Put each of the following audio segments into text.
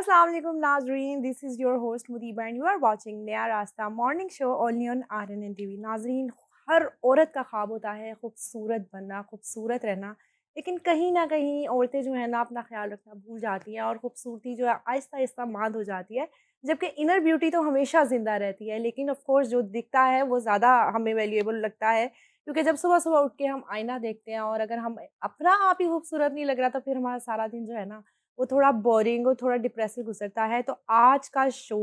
अस्सलाम वालेकुम नाजरीन, this is your host Mudiba and you are watching Naya Rasta morning show only on RNN TV. नाजरीन, हर औरत का ख्वाब होता है खूबसूरत बनना, खूबसूरत रहना, लेकिन कहीं ना कहीं औरतें जो है ना अपना ख्याल रखना भूल जाती हैं और खूबसूरती जो है आहिस्ता आहिस्ता मांद हो जाती है। जबकि इनर ब्यूटी तो हमेशा ज़िंदा रहती है, लेकिन ऑफ कोर्स जो दिखता है वो ज़्यादा हमें वैल्यूएबल लगता है, क्योंकि जब सुबह सुबह उठ के हम आईना देखते हैं और अगर हम अपना आप ही खूबसूरत नहीं लग रहा तो फिर हमारा सारा दिन जो है ना वो थोड़ा बोरिंग और थोड़ा डिप्रेसिव गुज़रता है। तो आज का शो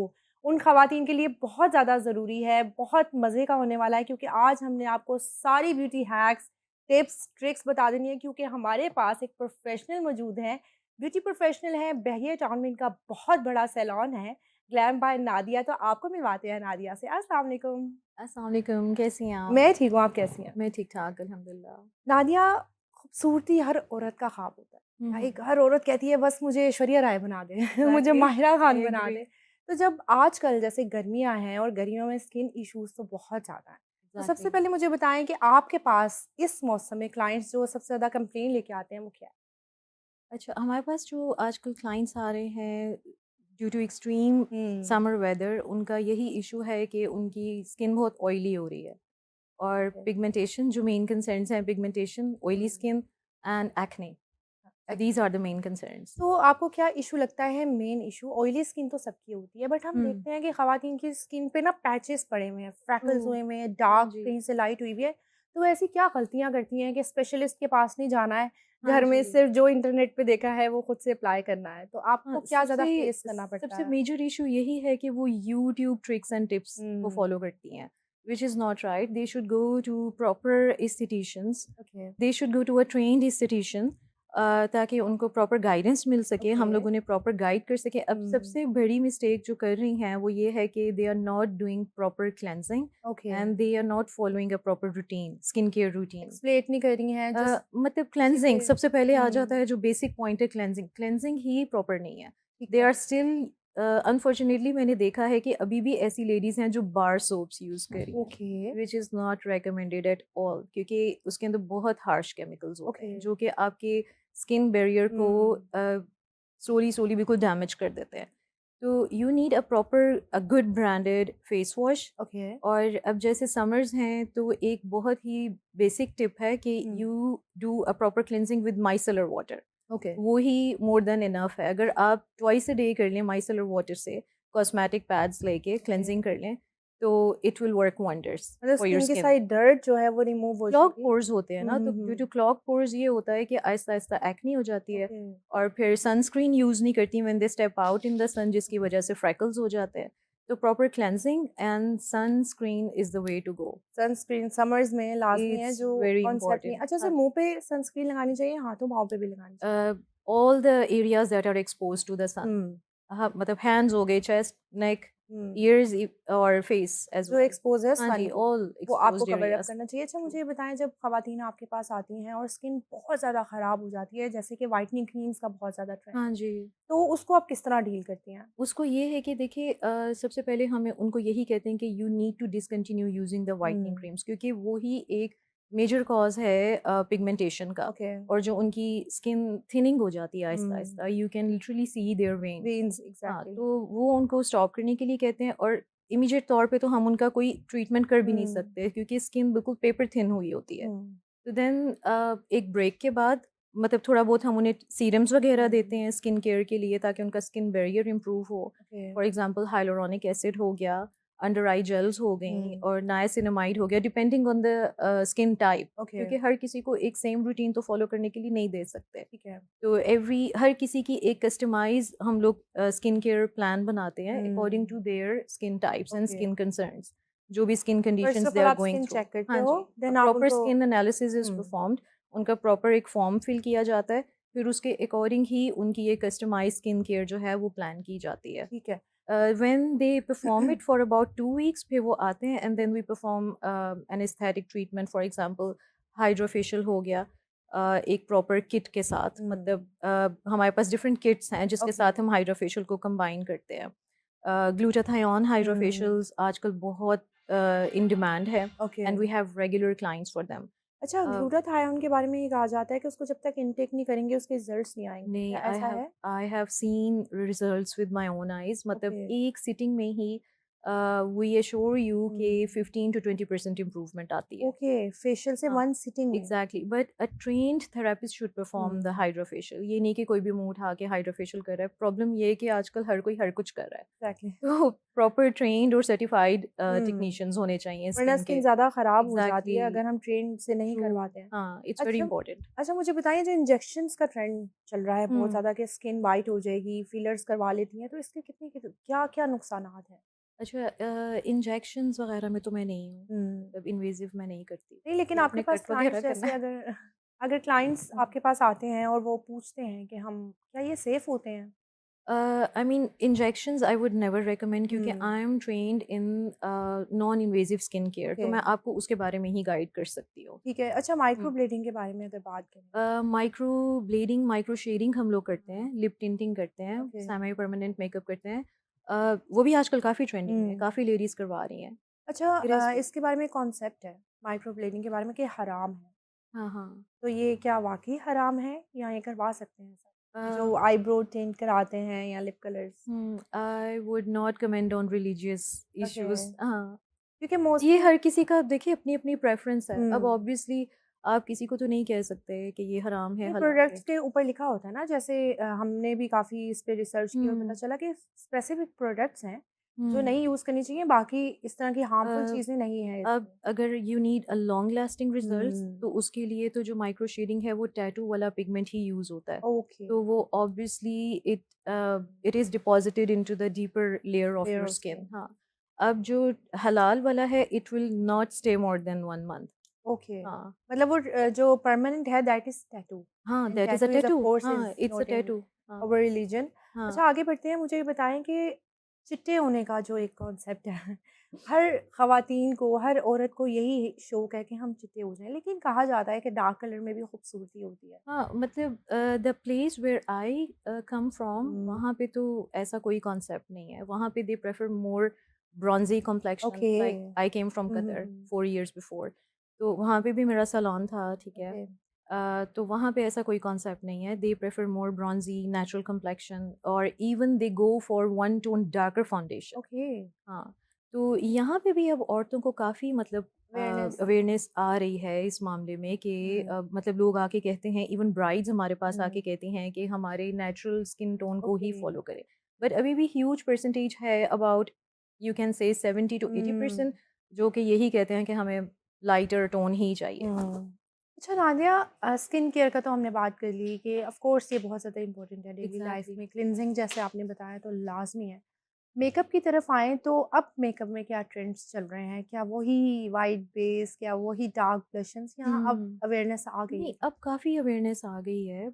उन ख़वातीन के लिए बहुत ज़्यादा ज़रूरी है, बहुत मज़े का होने वाला है, क्योंकि आज हमने आपको सारी ब्यूटी हैक्स, टिप्स, ट्रिक्स बता देनी है, क्योंकि हमारे पास एक प्रोफ़ेशनल मौजूद हैं। ब्यूटी प्रोफ़ेशनल हैं, बहरिया टाउन में इनका बहुत बड़ा सैलून है, ग्लैम बाय नादिया। तो आपको मिलवाते हैं नादिया से। अस्सलाम वालेकुम। अस्सलाम वालेकुम, कैसी हैं आप? मैं ठीक हूँ, आप कैसी हैं? मैं ठीक-ठाक अल्हम्दुलिल्लाह। नादिया, खूबसूरती हर औरत का ख्वाब होता हुँ, है। हुँ। लाइक हर औरत कहती है बस मुझे ऐश्वर्या राय बना दे मुझे एग्ज़ैक्टली, माहिरा खान आई बना एग्री। दे। तो जब आजकल जैसे गर्मियाँ हैं और गर्मियों में स्किन इश्यूज़ तो बहुत ज़्यादा हैं। तो सबसे एग्ज़ैक्टली। पहले मुझे बताएँ कि आपके पास इस मौसम में क्लाइंट्स जो सबसे ज़्यादा कंप्लेन लेके आते हैं वो क्या है? अच्छा, हमारे पास जो आजकल क्लाइंट्स आ रहे हैं due to extreme hmm. Summer weather, उनका यही इश्यू है कि उनकी स्किन बहुत ऑयली हो रही है और ओके। पिगमेंटेशन जो मेन कंसर्न्स हैं, pigmentation, oily hmm. Skin and acne. So these acne. Are the main concerns. तो आपको क्या इश्यू लगता है मेन इश्यू? ऑयली स्किन तो सबकी होती है, बट हम हुँ, देखते हैं कि ख़वातीन की स्किन पे ना पैचेस पड़े हुए हैं, ट्रू। फ्रैकल्स हुए हुए हैं, हाँ डार्क जी। कहीं से लाइट हुई हुई है। तो ऐसी क्या गलतियाँ करती हैं कि स्पेशलिस्ट के पास नहीं जाना है, हाँ घर में जी। सिर्फ़ जो इंटरनेट पे देखा है वो खुद से अप्लाई करना है? तो हाँ, आपको क्या ज़्यादा फेस करना पड़ता सबसे है? मेजर इशू यही है कि वो यूट्यूब ट्रिक्स एंड टिप्स को हुँ। फॉलो करती हैं, which is not right. They should go to proper aestheticians, okay. They should go to a trained aesthetician, ताकि उनको प्रॉपर गाइडेंस मिल सके, ओके। हम लोग उन्हें प्रॉपर गाइड कर सकें। अब हुँ। सबसे बड़ी मिस्टेक जो कर रही हैं वो ये है कि they are not doing proper cleansing okay. And they are not following a proper routine, skin care routine. Exfoliate नहीं कर रही हैं, जस्ट मतलब उसी क्लेंजिंग पे। सबसे पहले आ जाता हुँ। है, जो बेसिक पॉइंट है क्लेंजिंग, क्लेंजिंग ही प्रॉपर नहीं है। ठीक दे है। आर स्टिल अनफॉर्चुनेटली मैंने देखा है कि अभी भी ऐसी लेडीज़ हैं जो बार सोप्स यूज़ कर रही हैं, okay. Which is not recommended at all, क्योंकि उसके अंदर बहुत हार्श केमिकल्स होते ओके। हैं जो कि आपके स्किन बैरियर को हुँ। स्लोली स्लोली बिल्कुल डैमेज कर देते हैं। तो you need a proper a good branded face wash. Okay. और अब जैसे समर्स हैं तो एक बहुत ही बेसिक टिप है कि hmm. You do a proper cleansing with micellar water. Okay. वो ही मोर देन इनफ है। अगर आप ट्वाइस अ डे कर लें माइसेलर वाटर से, कॉस्मेटिक पैड्स लेके ओके। क्लिनजिंग कर लें, तो इट विल वर्क वंडर्स मतलब फॉर योर स्किन की स्किन। सारी डर्ट जो है वो रिमूव हो क्लॉग जाएगी। पोर्स होते हैं हुँ, ना, तो hmm, due to hmm. Clog pores ये होता है कि आहिस्ता आहिस्ता एक्ने हो जाती है, ओके। और फिर सनस्क्रीन यूज़ नहीं करती when they step out in the sun, जिसकी वजह से फ्रैकल्स हो जाते हैं। तो proper cleansing and sunscreen is the way to go. Sunscreen summers में लाज़मी है, इट्स जो वेरी कॉन्सेप्ट नहीं। इंपॉर्टेंट। अच्छा, सिर्फ़ मुँह पे सनस्क्रीन लगानी चाहिए, हाथों-पाँव पे भी लगानी चाहिए? All the areas that are exposed to the sun. हुँ। हाँ, मतलब हैंड्स हो गए, चेस्ट, नेक, हुँ। ईयर्स और फेस एज़ जो वेल। एक्सपोज़ है हाँ सन जी, को, ऑल वो आपको एक्सपोज्ड कवर अप एरियाज। करना चाहिए। अच्छा, ट्रू। मुझे ये बताएँ, जब ख़वातीन आपके पास आती हैं और स्किन बहुत ज़्यादा ख़राब हो जाती है, जैसे कि व्हाइटनिंग क्रीम्स का बहुत ज़्यादा ट्रेंड हाँ है, जी। तो उसको आप किस तरह डील करती हैं? उसको ये है कि देखिए, सबसे पहले हमें उनको यही कहते हैं कि you need to discontinue using the whitening hmm. Creams, क्योंकि वो ही एक मेजर कॉज है पिगमेंटेशन का। ओके। और जो उनकी स्किन थिनिंग हो जाती है आहिस्ता हुँ। आहिस्ता, you can literally see their veins. Veins, हाँ, एग्ज़ैक्टली। तो वो उनको स्टॉप करने के लिए कहते हैं, और इमीडिएट तौर पे तो हम उनका कोई ट्रीटमेंट कर भी नहीं हुँ। सकते, क्योंकि स्किन बिल्कुल पेपर थिन हुई होती है। हुँ। तो देन एक ब्रेक के बाद, मतलब थोड़ा बहुत हम उन्हें सीरम्स वगैरह देते हुँ। हैं स्किन केयर के लिए, ताकि उनका स्किन बैरियर इम्प्रूव हो। Okay. For example hyaluronic acid हो गया, अंडर आई जेल्स हो गई, हुँ। और नायासिनामाइड हो गया, depending on the skin type, okay. क्योंकि हर किसी को एक सेम रूटीन तो फॉलो करने के लिए नहीं दे सकते। ठीक है। तो हर किसी की एक कस्टमाइज हम लोग स्किन केयर प्लान बनाते हैं according hmm. To their skin types and okay. Skin concerns, जो भी skin first conditions of they all are आप गोइंग स्किन थ्रू। चेक करते हाँ हो, जी, देन आप प्रॉपर उनको। Skin analysis is hmm. Performed, उनका प्रॉपर एक फॉर्म फिल किया जाता है, फिर उसके अकॉर्डिंग ही उनकी ये कस्टमाइज स्किन केयर जो है वो प्लान की जाती है। ठीक है। When they perform it for about 2 weeks, फिर वो आते हैं and then we perform an aesthetic treatment. For example hydrofacial हो गया, एक प्रॉपर किट के साथ, हुँ। मतलब हमारे पास डिफरेंट किट्स हैं जिसके ओके। साथ हम हाइड्रोफेशियल को कंबाइन करते हैं। ग्लूटाथायोन हुँ। हाइड्रोफेशियल्स आजकल बहुत इन डिमांड है, okay. And we have regular clients for them. अच्छा, ग्लूटाथायोन के बारे में ये कहा जाता है कि उसको जब तक इनटेक नहीं करेंगे उसके रिजल्ट्स नहीं आएँगे, नहीं, क्या ऐसा है? I have seen results with my own eyes, मतलब ओके। एक सिटिंग में ही वी एश्योर यू कि हुँ। 15 टू 20% इम्प्रूवमेंट आती है। ओके, फेशियल से हाँ, 1 सिटिंग में। Exactly, but a trained therapist should perform the hmm, hydrofacial. ये नहीं कि कोई भी मुँह उठा के हाइड्रोफेशियल कर रहा है। प्रॉब्लम ये है कि आजकल हर कोई हर कुछ कर रहा है। एग्ज़ैक्टली। तो प्रॉपर ट्रेन्ड और सर्टिफाइड हुँ, टेक्नीशियंस होने चाहिए वरना स्किन के। स्किन ज़्यादा ख़राब हो जाती एग्ज़ैक्टली, है अगर हम ट्रेन से नहीं ट्रू। करवाते हैं। हाँ, इट्स वेरी अच्छा इंपॉर्टेंट। अच्छा मुझे बताइए जो इंजेक्शंस का ट्रेंड चल रहा है बहुत हुँ। ज़्यादा कि स्किन वाइट हो जाएगी, फीलर्स करवा लेती हैं, तो इसके क्या-क्या नुकसानात हैं? अच्छा, इंजेक्शंस वग़ैरह में तो मैं नहीं हूँ, हुँ। मतलब इन्वेसिव मैं नहीं करती। नहीं, लेकिन या आपके आपने पास कट वग़ैरह क्लाइंट्स करना जैसे है? अगर अगर क्लाइंट्स हुँ। आपके पास आते हैं और वो पूछते हैं कि हम क्या ये सेफ़ होते हैं? I mean injections I would never recommend, क्योंकि hmm, I am trained in non invasive skin care, तो ओके, मैं आपको उसके बारे में ही गाइड कर सकती हूँ। ठीक है। अच्छा माइक्रो ब्लेडिंग के बारे में अगर बात करें? माइक्रो ब्लेडिंग, माइक्रो शेडिंग हम लोग करते हुँ, हैं, लिप टिंटिंग करते हैं, ओके। सेमी परमानेंट मेकअप करते हैं। वो भी आजकल काफ़ी ट्रेंडिंग में है, हुँ। काफ़ी लेडीज़ करवा रही हैं। अच्छा फिर ऐसे इसके बारे में कॉन्सेप्ट है, माइक्रो ब्लेडिंग के बारे में कि हराम है। हाँ, हाँ। तो ये क्या वाक़ई हराम है या ये करवा सकते हैं सब? अ, ये जो आईब्रो टिंट कराते हैं या lip colours? I would not comment on religious okay, issues. हाँ, क्योंकि ये मोस्टली हर किसी का देखिए अपनी-अपनी प्रेफ़रेंस है। अब हुँ। ऑब्वियसली आप किसी को तो नहीं कह सकते कि ये हराम है, नहीं, हलाल प्रोडक्ट्स है। के ऊपर लिखा होता है ना जैसे हमने भी काफ़ी इस पे रिसर्च की और पता हुँ, चला कि स्पेसिफिक प्रोडक्ट्स हैं जो हुँ। नहीं यूज़ करनी चाहिए, बाकी इस तरह की अ, हार्मफुल चीज़ें नहीं हैं अब इसमें। अगर you need a long lasting results, हुँ, तो उसके लिए तो जो माइक्रो शेडिंग है वो टैटू वाला पिगमेंट ही यूज़ होता है। ओके, तो वो obviously it is deposited into the deeper layer of layer your of skin. Skin, हाँ, अब जो हलाल वाला है it will not stay more than 1 month. Okay. हाँ। मतलब वो जो परमानेंट है दैट इज़ टैटू हाँ, and that is a tattoo is of tattoo. Course is हाँ, it's a not in tattoo. हाँ, आवर रिलिजन। हाँ। अच्छा आगे बढ़ते हैं, मुझे ये बताएँ कि चिट्टे होने का जो एक कॉन्सेप्ट है, हर ख़वातीन को, हर औरत को यही शौक है कि हम चिट्टे हो जाएँ, लेकिन कहा जाता है कि डार्क कलर में भी खूबसूरती होती है। हाँ, मतलब the place where I come from, हुँ, वहाँ पे तो ऐसा कोई कॉन्सेप्ट नहीं है। वहाँ पे they prefer more bronzy complexion, okay. Like I came from hmm, hmm, Qatar hmm. 4 years before. तो वहाँ पे भी मेरा सैलून था, ठीक है। ओके, तो वहाँ पे ऐसा कोई कॉन्सेप्ट नहीं है। They prefer more bronzy natural complexion, और even they go for one tone darker foundation. Okay, हाँ, तो यहाँ पे भी अब औरतों को काफ़ी मतलब अवेयरनेस अवेयरनेस आ रही है इस मामले में कि हुँ, मतलब लोग आके कहते हैं, इवन ब्राइड्स हमारे पास हुँ, आके कहती हैं कि हमारे नेचुरल स्किन टोन को ओके। ही फॉलो करें। बट अभी भी ह्यूज परसेंटेज है, about you can say 70 to हुँ, 80%, जो कि यही कहते हैं कि हमें लाइटर टोन ही चाहिए। हुँ। अच्छा नादिया स्किन केयर का तो हमने बात कर ली कि ऑफ़ कोर्स ये बहुत ज़्यादा इम्पोर्टेंट है डेली लाइफ़ एग्जैक्टली। में, क्लींजिंग जैसे आपने बताया तो लाज़मी है। मेकअप की तरफ आएँ तो अब मेकअप में क्या ट्रेंड्स चल रहे हैं? क्या वही व्हाइट बेस, क्या वही डार्क ब्लशंस या अब हम्म। अवेयरनेस आ गई नहीं, है? अब काफ़ी अवेयरनेस आ गई है।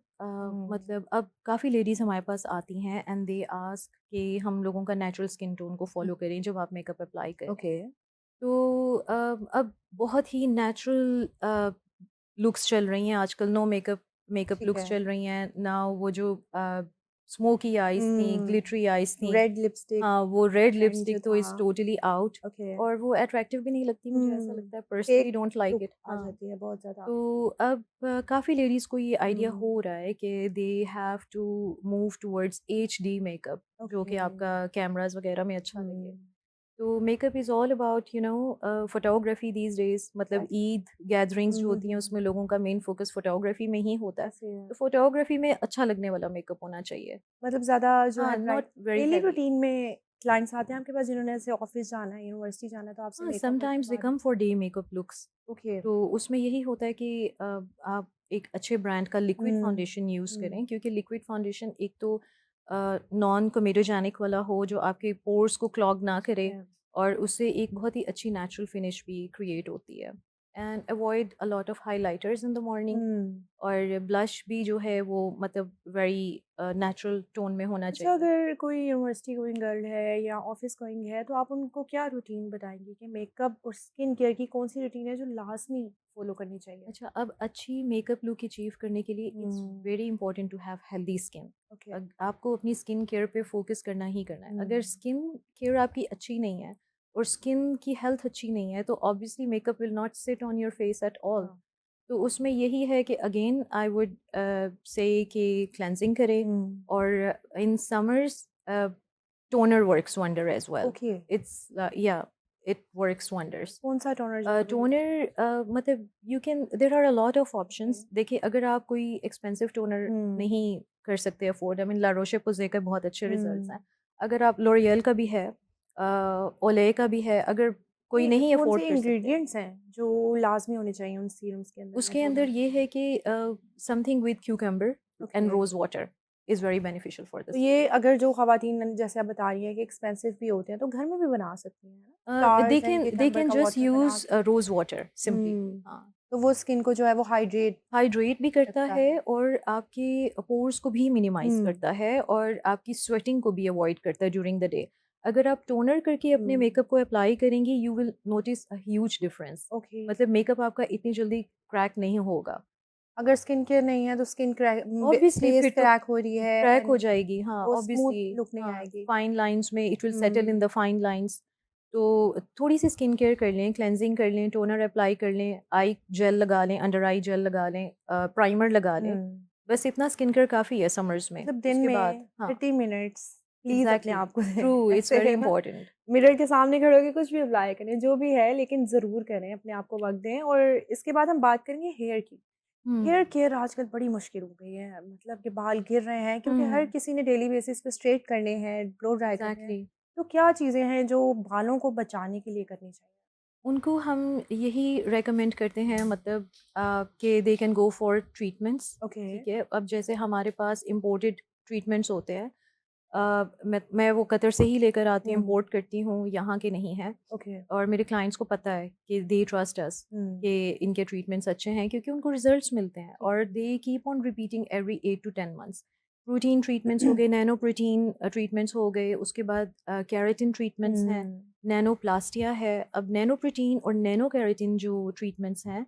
हुँ, मतलब अब काफ़ी लेडीज़ हमारे पास आती हैं एंड दे आस्क कि हम लोगों का नेचुरल स्किन टोन को हुँ, फॉलो करें जब आप मेकअप अप्लाई करें। ओके, तो अब बहुत ही नेचुरल लुक्स चल रही हैं आजकल, नो मेकअप मेकअप ठीक लुक्स है। चल रही हैं ना। वो जो स्मोकी आईज़ थी, हुँ, ग्लिटरी आईज़ थी। रेड लिपस्टिक हाँ, वो रेड ट्रेंड जो लिपस्टिक तो था, इज़ टोटली आउट, ओके। और वो अट्रैक्टिव भी नहीं लगती, मुझे ऐसा हुँ, लगता है, personally fake don't like look it. आ हाँ। जाती है बहुत ज़्यादा। तो अब काफ़ी लेडीज़ को ये आइडिया हुँ, हो रहा है कि they have to move towards HD makeup, जो कि ओके। आपका कैमरास वगैरह में अच्छा लगे। हुँ, तो makeup is all about photography these days, मतलब एग्ज़ैक्टली। ईद गैदरिंग्स हुँ, जो हुँ, होती हैं हुँ। उसमें लोगों का मेन फोकस फोटोग्राफी में ही होता है। ऐसे है। तो फोटोग्राफी में अच्छा लगने वाला मेकअप होना चाहिए। मतलब ज़्यादा जो हाँ, है not very daily heavy. Routine में क्लाइंट्स आते हैं आपके पास जिन्होंने ऐसे ऑफ़िस जाना है, यूनिवर्सिटी जाना है तो आपसे हाँ, मेकअप वर्क समटाइम्स दे करवा रहे कम हैं। For day makeup looks. Okay. तो उसमें यही होता है कि आप एक अच्छे ब्रांड का लिक्विड हुँ, फाउंडेशन यूज़ हुँ, करें, क्योंकि लिक्विड फाउंडेशन एक तो नॉन कोमेडोजेनिक वाला हो, जो आपके पोर्स को क्लॉग ना ठीक करे, है। और उससे एक बहुत ही अच्छी नेचुरल फिनिश भी क्रिएट होती है। And avoid a lot of highlighters in the morning, हुँ। और ब्लश भी जो है वो मतलब वेरी नेचुरल टोन में होना अच्छा चाहिए। अगर कोई यूनिवर्सिटी गोइंग गर्ल है या ऑफ़िस गोइंग है तो आप उनको क्या रूटीन बताएँगी कि मेकअप और स्किन केयर की कौन-सी रूटीन है जो लाज़मी फ़ॉलो करनी चाहिए? अच्छा, अब अच्छी मेकअप लुक अचीव करने के लिए it's hmm, very important to have healthy skin. Okay. आपको अपनी स्किन केयर पे फोकस करना ही करना है। हुँ, अगर स्किन केयर आपकी अच्छी नहीं है और स्किन की हेल्थ अच्छी नहीं है, तो obviously makeup will not sit on your face at all. हाँ। तो उसमें यही है कि अगेन आई वुड से कि क्लेंजिंग करें, और in summers toner works wonder as well. Okay, It's yeah, it works wonders. कौन सा टोनर ज़्यादा बेटर टोनर मतलब you can there are a lot of है? ऑप्शंस. देखिए, अगर आप कोई एक्सपेंसिव टोनर हुँ, नहीं कर सकते अफोर्ड, आई मीन ला रोशे पोज़े के बहुत अच्छे रिजल्ट्स हुँ। हैं. अगर आप लॉरियल का भी है, ओले का भी है, अगर कोई नहीं, नहीं कौन से अफोर्ड कर सकते, इंग्रीडिएंट्स हैं जो लाज़मी होने चाहिए उन सीरम्स के अंदर या उसके टोनर अंदर के ये अंदर? है कि something with cucumber and okay, rose water is very beneficial for the तो स्किन. ये अगर जो ख़वातीन जैसे आप बता रही हैं कि एक्सपेंसिव भी होते हैं, तो घर में भी बना सकती हैं, है ना? Flowers and They cucumber can का just वाटर बना use के rose water simply. हुँ, हाँ, तो वो स्किन को जो है वो हाइड्रेट हाइड्रेट भी करता रखता है है। और आपके पोर्स को भी मिनिमाइज हुँ, करता है और आपकी स्वेटिंग को भी अवॉइड करता है ड्यूरिंग द डे. अगर आप टोनर करके अपने हुँ, मेकअप को अप्लाई करेंगी, you will notice a huge difference. Okay. मतलब मेकअप आपका इतनी जल्दी क्रैक नहीं होगा. अगर स्किन केयर नहीं है तो स्किन क्रैक ऑब्वियसली बेस फिर तो क्रैक हो रही है क्रैक हो एंड जाएगी, हाँ, वो स्मूथ ऑब्वियसली. लुक नहीं हाँ, आएगी। फाइन लाइंस में it will settle in hmm, the fine lines. तो थोड़ी सी स्किन केयर कर लें, क्लेंजिंग कर लें, टोनर अप्लाई कर लें, आई जेल लगा लें, अंडर आई जेल लगा लें, प्राइमर लगा लें. हुँ। बस इतना स्किन केयर काफ़ी है समर्स में. मतलब दिन उसके बाद में हाँ, 30 मिनट्स प्लीज़ अपने एग्जैक्टली, आप को ट्रू, दें। इट्स ऐसे वेरी है ना, इंपॉर्टेंट. मिरर के सामने खड़े होके कुछ भी अप्लाई करें, जो भी है लेकिन ज़रूर करें, अपने आप को वक़्त दें और इसके बाद हम बात करेंगे हेयर की। हेयर हम्म. केयर आजकल बड़ी मुश्किल हो गई है, मतलब कि बाल गिर रहे हैं क्योंकि हर हम्म. किसी ने डेली बेसिस पे स्ट्रेट करने हैं, ब्लो ड्राई करने हैं। एग्जैक्टली. तो क्या चीज़ें हैं जो बालों को बचाने के लिए करनी चाहिए? उनको हम यही रेकमेंड करते हैं, मतलब कि they can go for treatments. Okay, ठीक है, अब जैसे हमारे पास इम्पोर्टेड ट्रीटमेंट्स होते हैं. मैं वो कतर से ही लेकर आती हूँ, हुँ, इम्पोर्ट करती हूँ, यहाँ के नहीं हैं. ओके, और मेरे क्लाइंट्स को पता है कि दे ट्रस्ट अस हुँ, कि इनके ट्रीटमेंट्स अच्छे हैं क्योंकि उनको रिजल्ट्स मिलते हैं, ठीक और है। They keep on repeating every 8 to 10 months. Protein treatments हो गए, नैनो प्रोटीन ट्रीटमेंट्स हो गए, उसके बाद कैरेटिन ट्रीटमेंट्स हैं, हुँ, नैनोप्लास्टिया है. अब नैनो प्रोटीन और नैनो कैरेटिन जो ट्रीटमेंट्स हैं,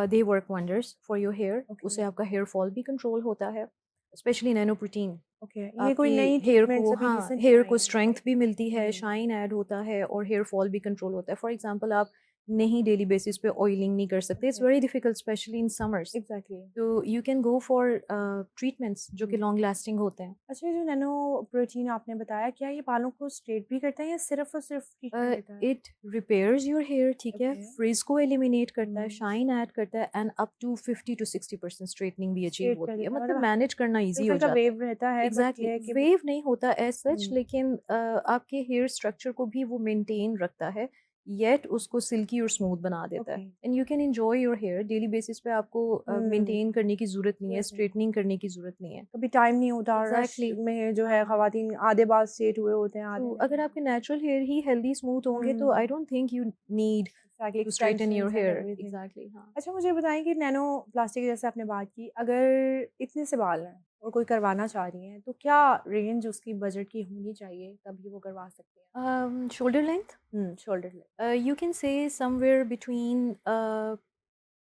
they work wonders for your hair. Okay, उससे आपका हेयर फॉल भी कंट्रोल होता है, स्पेशली नैनो प्रोटीन. ओके। ये कोई आपकी नई हेयर ट्रीटमेंट्स को, अभी हाँ, रिसेंटली हेयर आई को हैं, स्ट्रेंथ राइट? भी मिलती है, हुँ, शाइन ऐड होता है और हेयर फॉल भी कंट्रोल होता है. फॉर एग्जांपल, आप नहीं डेली बेसिस पे ऑयलिंग नहीं कर सकते, it's okay, very difficult specially in summers. Exactly. तो you can go for treatments जो कि हुँ। लॉन्ग लास्टिंग होते हैं. अच्छा, ये जो नैनो प्रोटीन आपने बताया, क्या ये बालों को स्ट्रेट भी करता है या सिर्फ़ और सिर्फ़ ट्रीटमेंट देता है? It repairs your hair. ठीक है, ओके। फ्रिज को एलिमिनेट करता है, हुँ, शाइन ऐड करता है, and up to 50 to 60% straightening भी अचीव स्ट्रेट कर होती है. देता है मतलब मतलब मैनेज करना इजी हो हल्का-हल्का जाता है. वेव रहता है बट ये एग्जैक्टली, है कि वो वेव नहीं होता एज सच, हुँ, लेकिन आपके हेयर स्ट्रक्चर को भी वो मेंटेन रखता है, येट उसको सिल्की और स्मूथ बना देता है. Okay. And you can enjoy your hair daily basis पे. आपको हुँ, मेंटेन करने की ज़रूरत नहीं है, ज़रूरत नहीं है। स्ट्रेटनिंग करने की ज़रूरत नहीं है. कभी टाइम नहीं होता, रश एग्जैक्टली. में जो है हाँ, ख़वातीन आधे बाल स्ट्रेट हुए होते हैं, तो आधे अगर नहीं। आपके नेचुरल हेयर ही हेल्दी स्मूथ होंगे तो I hmm, don't think you need exactly to straighten your extensions and hair. Everything. Exactly, हाँ. अच्छा, मुझे बताएँ कि नैनो प्लास्टिक जैसे आपने बात की, अगर इतने से बाल हैं और कोई करवाना चाह रही हैं, तो क्या रेंज उसकी बजट की होनी चाहिए तभी वो करवा सकती हैं? Shoulder length, shoulder length. you can say somewhere between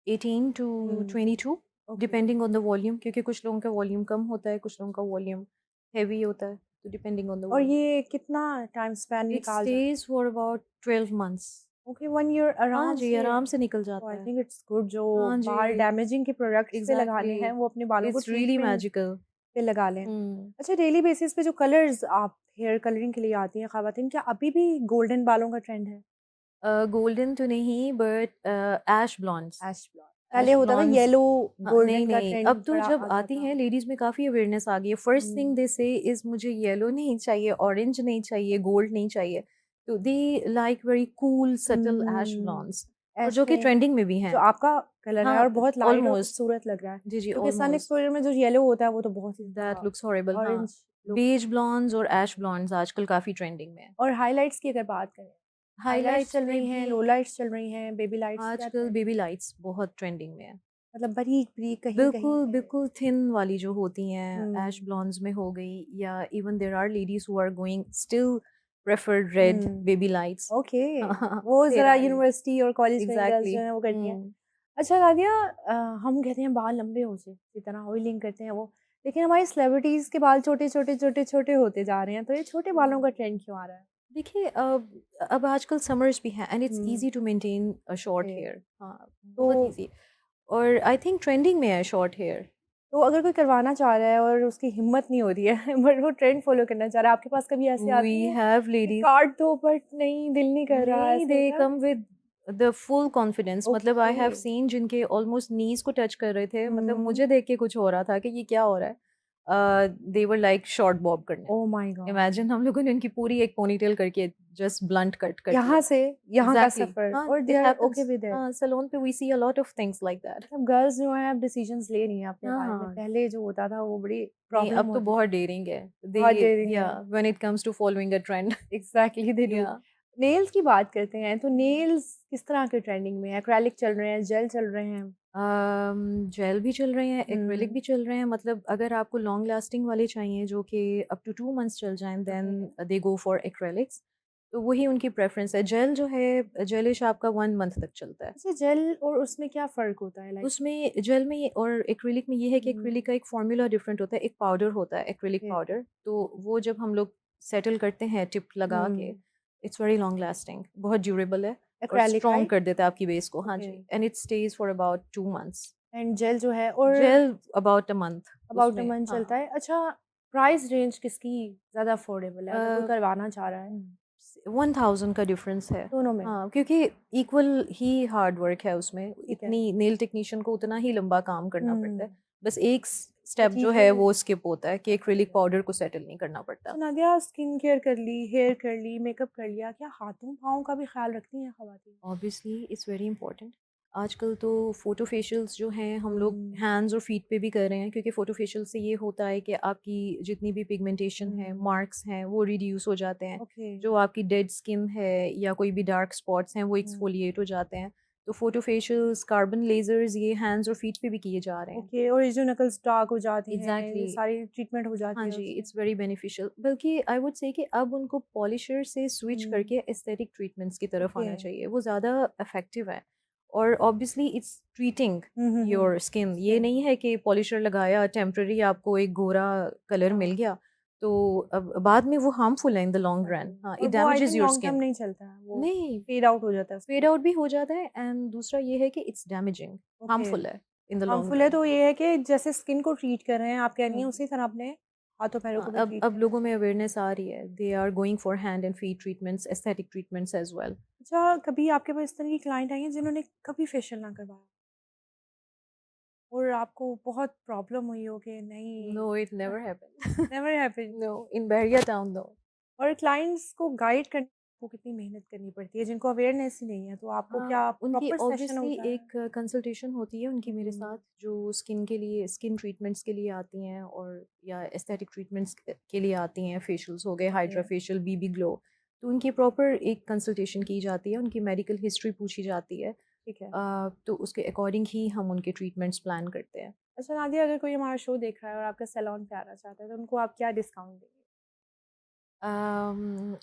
18 to hmm, 22, okay. Depending on the volume, क्योंकि कुछ लोगों का वॉल्यूम कम होता है, कुछ लोगों का वॉल्यूम हैवी होता है, तो डिपेंडिंग ऑन द और वॉल्यूम. ये कितना टाइम स्पैन इट निकाल जाता स्टेज फॉर अबाउट 12 months. है? ओके, 1 ईयर हाँ आराम जी, से। आराम से निकल तो जाता आई है. थिंक इट्स गुड जो हाँ जी, बाल डैमेजिंग के प्रोडक्ट्स पे लगाने एग्जैक्टली, हैं, वो अपने बालों को इट्स रियली ट्रीटमेंट मैजिकल. पे लगा लें। हम्म. अच्छा, डेली बेसिस पे जो कलर्स आप हेयर कलरिंग के लिए आती हैं ख़वातीन, क्या अभी भी गोल्डन बालों का ट्रेंड है? गोल्डन तो नहीं, बट ऐश ब्लॉन्ड्स. Ash blonde. पहले ऐश होता था ब्लॉन्ड्स. येलो हाँ, नहीं, गोल्डन का नहीं, ट्रेंड अब तो बड़ा जब आता आती था। हैं लेडीज़ में काफ़ी अवेयरनेस आ गई है. फर्स्ट थिंग हुँ, दे से इज़ मुझे येलो नहीं चाहिए, ऑरेंज नहीं चाहिए, गोल्ड नहीं चाहिए. तो they like very cool subtle ash hmm. Blondes, और ऐश जो कि में ट्रेंडिंग में भी जो हैं. आपका कलर है हाँ, और बहुत लाइट और ऑलमोस्ट. खूबसूरत लग रहा है। जी, जी, क्योंकि सन ऑलमोस्ट. एक्सपोज़र में जो येलो होता है वो तो बहुत ही दैट ज़्यादा लुक्स हॉरिबल. हाँ, ऑरेंज लुक। बेज ब्लॉन्ड्स और ऐश ब्लॉन्ड्स आजकल काफ़ी ट्रेंडिंग में हैं. और हाइलाइट्स की अगर बात करें, हाइलाइट्स हाइलाइट्स चल में रही हैं, भी लोलाइट्स चल रही हैं, बेबी लाइट्स, क्या आजकल ट्रेंड है? बेबी लाइट्स बहुत ट्रेंडिंग में है. मतलब बारीक-बारीक कहीं-कहीं बिल्कुल, पे बिल्कुल थिन वाली जो होती हैं, ऐश हुँ, ब्लॉन्ड्स में हो गई, या even there are ladies who are going still prefer red hmm, baby lights. Okay. हाँ, हाँ, हाँ, वो देयर ज़रा आर लेडीज़. यूनिवर्सिटी और कॉलेज गोइंग गर्ल्स एग्ज़ैक्टली. जो हैं वो करती हैं। हुँ. अच्छा नादिया, हम कहते हैं बाल लंबे हो जाए, जितना ऑयलिंग करते हैं वो, लेकिन हमारी सेलिब्रिटीज़ के बाल छोटे-छोटे, छोटे-छोटे होते जा रहे हैं, तो ये छोटे बालों का हुँ. ट्रेंड क्यों आ रहा है? देखिए, अब आजकल समर्स भी हैं and it's hmm, easy to maintain a short okay. Hair. हाँ, तो बहुत ईज़ी. और आई थिंक ट्रेंडिंग में है शॉर्ट हेयर। तो अगर कोई करवाना चाह रहा है और उसकी हिम्मत नहीं हो रही है बट वो ट्रेंड फ़ॉलो करना चाह रहा है, आपके पास कभी ऐसे वी आती हैं हैव कि लेडीज, काट दो बट नहीं, दिल नहीं कर रहा, नहीं ऐसे दे होता है? Come with the full confidence, मतलब आई ओके। हैव सीन जिनके ऑलमोस्ट नीज को टच कर रहे थे, मतलब हुँ। मुझे देख के कुछ हो रहा था कि ये क्या हो रहा है। दे वर लाइक शॉर्ट बॉब करने। Oh my God! इमेजिन हम लोगों ने उनकी पूरी एक पोनीटेल करके जस्ट ब्लंट कट कर यहाँ दिया। से यहाँ का एग्जैक्टली सफ़र हाँ, और they it are okay happens. With it. हाँ, सैलून पे we see a lot of things like that. मतलब गर्ल्स जो हैं अब डिसीजंस ले रही हैं अपने हाँ बारे में, हाँ, पहले जो होता था वो बड़ी नहीं प्रॉब्लम अब तो होती बहुत थी। डेयरिंग है दे। बहुत डेयरिंग या है। When it comes to following a trend. Exactly they do. या नेल्स की बात करते हैं, तो नेल्स किस तरह के ट्रेंडिंग में है? एक्रेलिक चल रहे हैं, जेल चल रहे हैं? जेल भी चल रहे हैं, एक्रिलिक हुँ। भी चल रहे हैं, मतलब अगर आपको लॉन्ग लास्टिंग वाले चाहिए जो कि अप टू 2 मंथ्स चल जाएं, then okay. They go for acrylics. तो वही उनकी प्रेफरेंस है। जेल जो है, जेलिश आपका 1 मंथ तक चलता है। अच्छा, जेल और उसमें क्या फ़र्क होता है लाइक? उसमें जेल में और एक्रिलिक में ये है कि हुँ। एक्रिलिक का एक फॉर्मूला डिफरेंट होता है, एक पाउडर होता है एक्रिलिक ओके। पाउडर, तो वो जब हम लोग सेटल करते हैं टिप लगा के, हुँ। इट्स वेरी लॉन्ग लास्टिंग, बहुत ड्यूरेबल है और एक्रेलिक स्ट्रॉन्ग राइट? कर देता है आपकी बेस को। हाँ ओके। जी, and it stays for about 2 months. And gel जो है और gel about a month about a उसमें। मंथ चलता हाँ। है। अच्छा, प्राइस रेंज किसकी ज़्यादा अफोर्डेबल है अगर कोई अ, करवाना चाह रहा है? 1000 का डिफरेंस है। दोनों में? हाँ, क्योंकि इक्वल ही हार्ड वर्क है उसमें, ठीक है। इतनी नेल टेक्नीशियन को उतना ही लंबा काम करना पड़ता है। हुँ। बस एक तो स्टेप जो ठीक है है। वो स्किप होता है कि ओके। एक्रिलिक पाउडर को सेटल नहीं करना तो पड़ता। नादिया स्किन केयर कर ली, हेयर कर ली, मेकअप कर लिया, क्या हाथों-पाँव का भी ख़्याल रखती हैं ख़वातीन? Obviously it's very important. आजकल तो फ़ोटो फेशियल्स जो हैं हम लोग हुँ। हैंड्स और फीट पे भी कर रहे हैं, क्योंकि फ़ोटो फेशियल से ये होता है कि आपकी जितनी भी पिगमेंटेशन है, हुँ। मार्क्स हैं, वो रिड्यूस हो जाते हैं। ओके। जो आपकी डेड स्किन है या कोई भी डार्क स्पॉट्स हैं वो हुँ। एक्सफोलिएट हो जाते हैं। तो फ़ोटो फेशियल्स, कार्बन लेज़र्स ये हैंड्स और फीट पे भी किए जा रहे हैं। ओके और ये जो नकल्स डार्क हो जाती हैं, एग्ज़ैक्टली। ये सारी ट्रीटमेंट हो जाती हाँ है जी, उससे? It's very beneficial. बल्कि आई वुड से कि अब उनको पॉलिशर से स्विच हुँ। करके एस्थेटिक ट्रीटमेंट्स की तरफ ओके। आना चाहिए, वो ज़्यादा इफ़ेक्टिव है। और obviously it's treating hmm, hmm, hmm. Your skin, ये स्किन। नहीं है कि पॉलिशर लगाया, टेम्परेरी आपको एक गोरा कलर मिल हाँ। गया, तो अब बाद में वो हार्मफुल है in the long okay. Run. हाँ, और इट वो I damages think your long term skin. नहीं चलता है, वो नहीं, फेड आउट हो जाता है उसके फेड बाद। आउट भी हो जाता है, एंड दूसरा ये है कि इट्स डैमेजिंग, ओके। हार्मफुल है इन द लॉन्ग हार्मफुल है रन। तो ये है कि जैसे स्किन को ट्रीट कर रहे हैं, आप कह रही हैं हुँ। उसी तरह अपने हाथों-पैरों हाँ, को भी अब ट्रीट अब करें। लोगों में अवेयरनेस आ रही है। They are going for hand and feet treatments, aesthetic treatments as well. अच्छा, कभी आपके पास इस तरह की क्लाइंट आई हैं जिन्होंने कभी फेशियल ना करवाया और आपको बहुत प्रॉब्लम हुई हो कि नहीं no, it never happened. Never happened? No, in Bahria Town no. और क्लाइंट्स को गाइड करने को कितनी मेहनत करनी पड़ती है जिनको अवेयरनेस ही नहीं है, तो आपको क्या उनकी प्रॉपर सेशन ऑब्वियसली होता है? एक कंसल्टेशन होती है उनकी मेरे हुँ। साथ, जो स्किन के लिए, स्किन ट्रीटमेंट्स के लिए आती हैं, और या एस्थेटिक ट्रीटमेंट्स के लिए आती हैं, फेशियल्स हो गए, ओके, हाइड्रा फेशियल, बीबी ग्लो। तो उनकी प्रॉपर एक कंसल्टेशन की जाती है, उनकी मेडिकल हिस्ट्री पूछी जाती है। ठीक है। तो उसके अकॉर्डिंग ही हम उनके ट्रीटमेंट्स प्लान करते हैं। अच्छा नादिया, अगर कोई हमारा शो देख रहा है और आपके सैलून पे आना चाहता है, तो उनको आप क्या डिस्काउंट देंगे?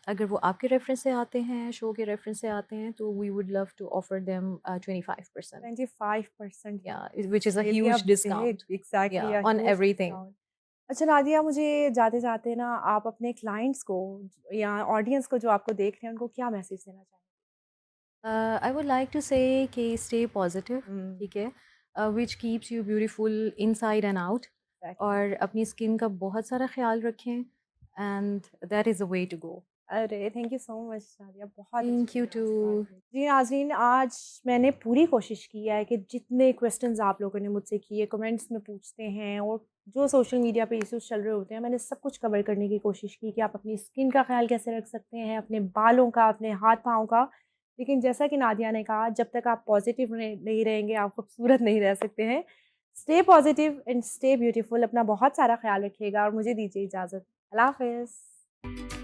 अगर वो आपके रेफरेंस से आते हैं, शो के रेफरेंस से आते हैं, तो we would love to offer them 25%। 25% या that's which is a really a huge big discount. Exactly या a on huge everything. Discount. अच्छा नादिया, मुझे जाते-जाते ना आप अपने क्लाइंट्स को या ऑडियंस को जो आपको देख रहे हैं, उनको क्या मैसेज देना चाहेंगे? आई वुड लाइक टू से कि स्टे पॉजिटिव, हुँ, ठीक है? Which keeps you beautiful inside and out, exactly. और अपनी स्किन का बहुत सारा ख्याल रखें, and that is the way to go. अरे! Thank you so much Nadia, बहुत अच्छा थैंक यू लगा टू। आपसे बात करके। जी नाज़रीन, आज मैंने पूरी कोशिश की है कि जितने क्वेश्चंस आप लोगों ने मुझसे किए, कमेंट्स में पूछते हैं और जो सोशल मीडिया पे इश्यूज़ चल रहे होते हैं, मैंने सब कुछ कवर करने की कोशिश की कि आप अपनी स्किन का ख़्याल कैसे रख सकते हैं, अपने बालों का, अपने हाथ-पाँव का। लेकिन जैसा कि नादिया ने कहा, जब तक आप पॉज़िटिव नहीं रहेंगे, आप खूबसूरत नहीं रह सकते हैं। Stay positive and stay beautiful. अपना बहुत सारा ख़्याल रखिएगा और मुझे दीजिए इजाज़त। अल्लाह हाफ़िज़।